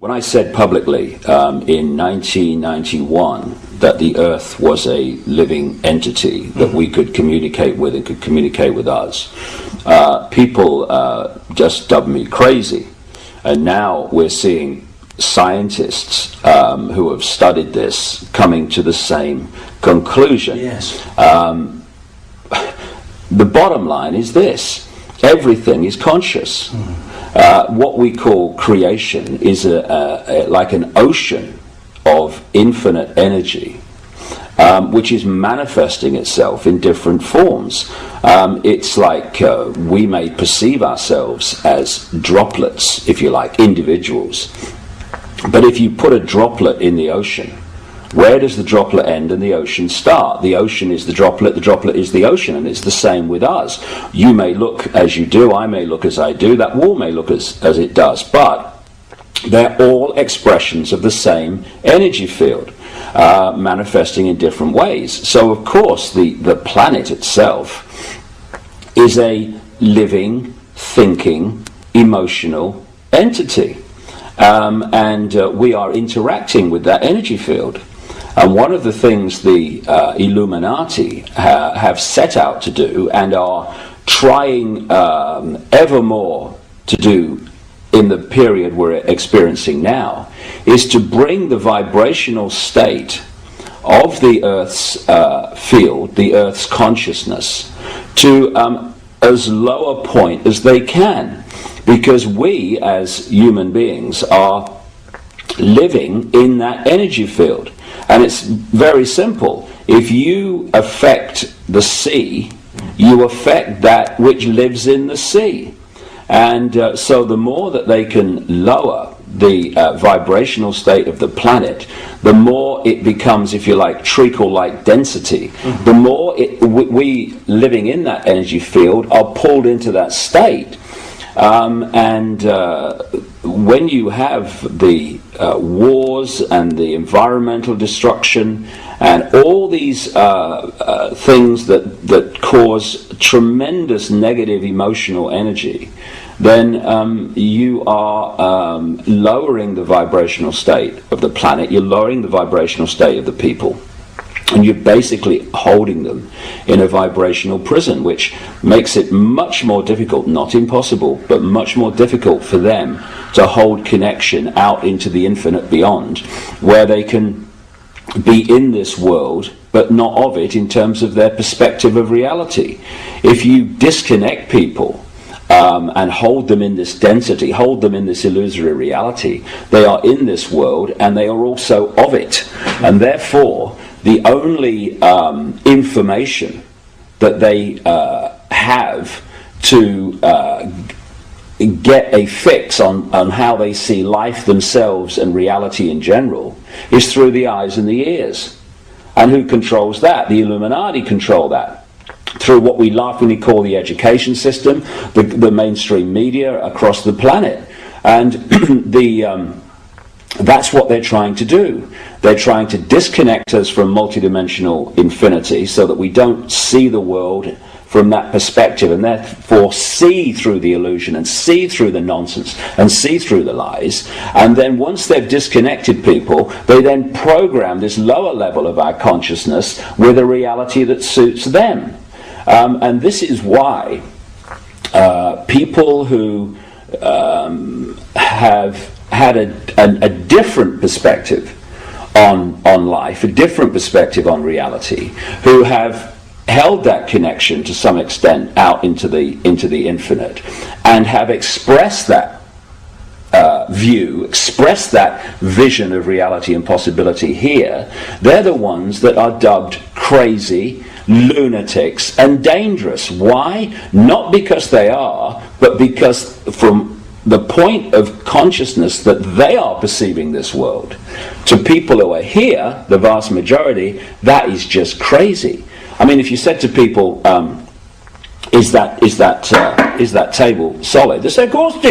When I said publicly in 1991 that the Earth was a living entity that we could communicate with and could communicate with us, people just dubbed me crazy. And now we're seeing scientists who have studied this coming to the same conclusion. Yes. The bottom line is this: everything is conscious. What we call creation is like an ocean of infinite energy, which is manifesting itself in different forms. It's like we may perceive ourselves as droplets, if you like, individuals. But if you put a droplet in the ocean, where does the droplet end and the ocean start? The ocean is the droplet is the ocean, and it's the same with us. You may look as you do, I may look as I do, that wall may look as it does, but they're all expressions of the same energy field, manifesting in different ways. So of course the planet itself is a living, thinking, emotional entity. And we are interacting with that energy field. And one of the things the Illuminati have set out to do and are trying ever more to do in the period we're experiencing now is to bring the vibrational state of the Earth's field, the Earth's consciousness, to as low a point as they can. Because we, as human beings, are living in that energy field. And it's very simple. If you affect the sea, you affect that which lives in the sea. And so the more that they can lower the vibrational state of the planet, the more it becomes, if you like, treacle-like density. The more we living in that energy field are pulled into that state. And when you have the wars and the environmental destruction and all these things that cause tremendous negative emotional energy, then you are lowering the vibrational state of the planet, you're lowering the vibrational state of the people. And you're basically holding them in a vibrational prison, which makes it much more difficult, not impossible, but much more difficult for them to hold connection out into the infinite beyond, where they can be in this world, but not of it in terms of their perspective of reality. If you disconnect people and hold them in this density, hold them in this illusory reality, they are in this world and they are also of it. And therefore, the only information that they have to get a fix on how they see life themselves and reality in general is through the eyes and the ears. And who controls that? The Illuminati control that through what we laughingly call the education system, the mainstream media across the planet. And that's what they're trying to do. They're trying to disconnect us from multidimensional infinity so that we don't see the world from that perspective and therefore see through the illusion and see through the nonsense and see through the lies. And then once they've disconnected people, they then program this lower level of our consciousness with a reality that suits them. And this is why people who have had a different perspective on life, a different perspective on reality, who have held that connection to some extent out into the infinite, and have expressed that view, expressed that vision of reality and possibility here, they're the ones that are dubbed crazy, lunatics, and dangerous. Why? Not because they are, but because from the point of consciousness that they are perceiving this world, to people who are here, the vast majority, that is just crazy. I mean, if you said to people, is that table solid? They say, of course it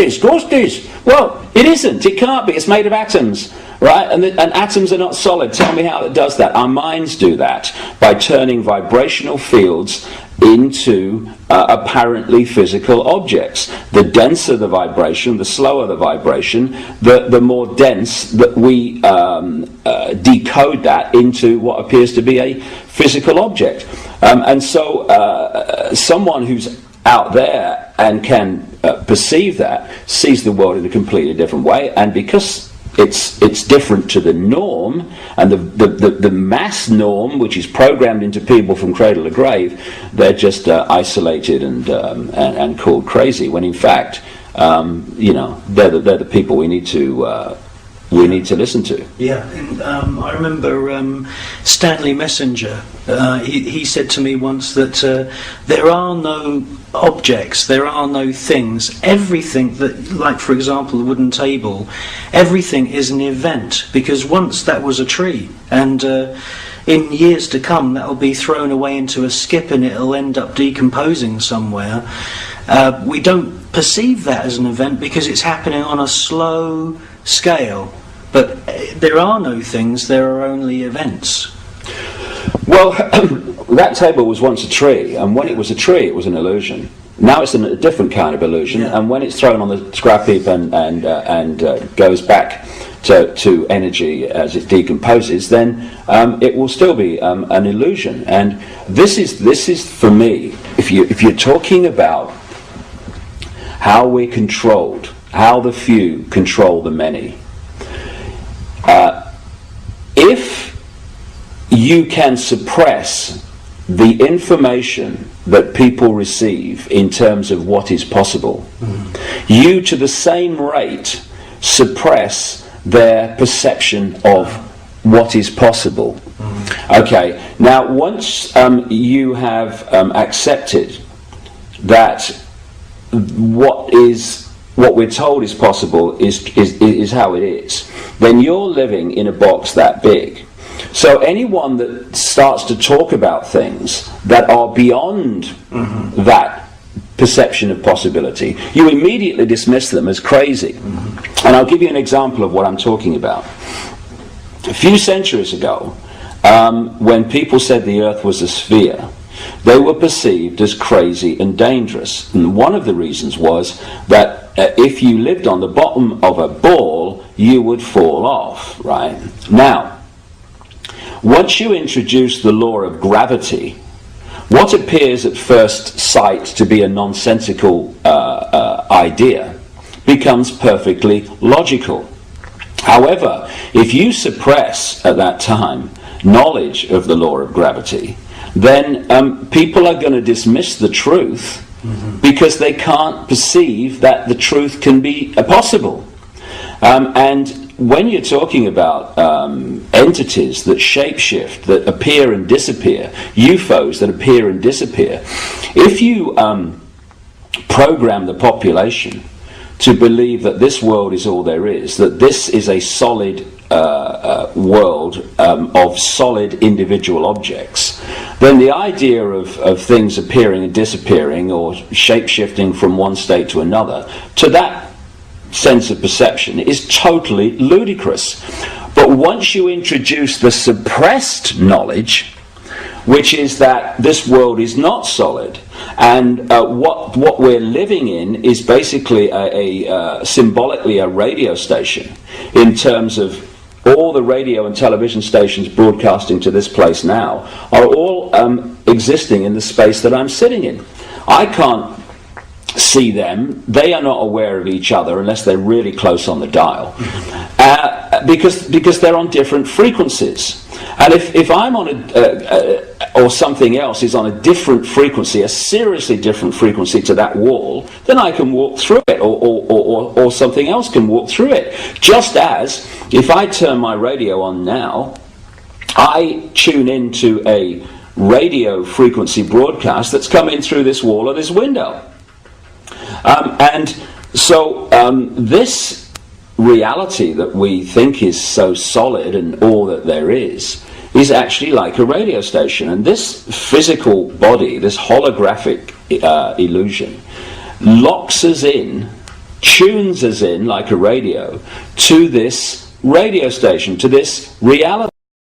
is. Well, it isn't. It can't be. It's made of atoms, right? And atoms are not solid. Tell me how it does that. Our minds do that by turning vibrational fields into apparently physical objects. The denser the vibration, the slower the vibration, the more dense that we decode that into what appears to be a physical object. And so someone who's out there and can perceive that sees the world in a completely different way, and because it's different to the norm and the mass norm, which is programmed into people from cradle to grave, they're just isolated and called crazy, when in fact they're the people we need to listen to. Yeah, and, I remember Stanley Messenger. He said to me once that there are no objects, there are no things. Everything that, like for example, the wooden table, everything is an event, because once that was a tree, and in years to come that will be thrown away into a skip and it'll end up decomposing somewhere. We don't perceive that as an event because it's happening on a slow scale. But there are no things, there are only events. Well, that table was once a tree, and when it was a tree, it was an illusion. Now it's a different kind of illusion, and when it's thrown on the scrap heap and goes back to energy as it decomposes, then it will still be an illusion. And this is for me, if you're talking about how we're controlled, how the few control the many. If you can suppress the information that people receive in terms of what is possible, you to the same rate suppress their perception of what is possible. Okay, now once you have accepted that what we're told is possible is how it is, then you're living in a box that big. So anyone that starts to talk about things that are beyond that perception of possibility, you immediately dismiss them as crazy. And I'll give you an example of what I'm talking about. A few centuries ago, when people said the Earth was a sphere, they were perceived as crazy and dangerous. And one of the reasons was that if you lived on the bottom of a ball, you would fall off, right? Now, once you introduce the law of gravity, what appears at first sight to be a nonsensical idea becomes perfectly logical. However, if you suppress at that time knowledge of the law of gravity, then people are going to dismiss the truth because they can't perceive that the truth can be possible. And when you're talking about entities that shapeshift, that appear and disappear, UFOs that appear and disappear, if you program the population to believe that this world is all there is, that this is a solid world of solid individual objects, then the idea of things appearing and disappearing or shape-shifting from one state to another, to that sense of perception, is totally ludicrous. But once you introduce the suppressed knowledge, which is that this world is not solid, and what we're living in is basically symbolically a radio station, in terms of all the radio and television stations broadcasting to this place now are all existing in the space that I'm sitting in. I can't see them, they are not aware of each other unless they're really close on the dial, because they're on different frequencies. And if I'm on or something else is on a different frequency, a seriously different frequency to that wall, then I can walk through it, or something else can walk through it. Just as if I turn my radio on now, I tune into a radio frequency broadcast that's coming through this wall or this window. And so this reality that we think is so solid and all that there is actually like a radio station. And this physical body, this holographic illusion, locks us in, tunes us in like a radio to this radio station, to this reality.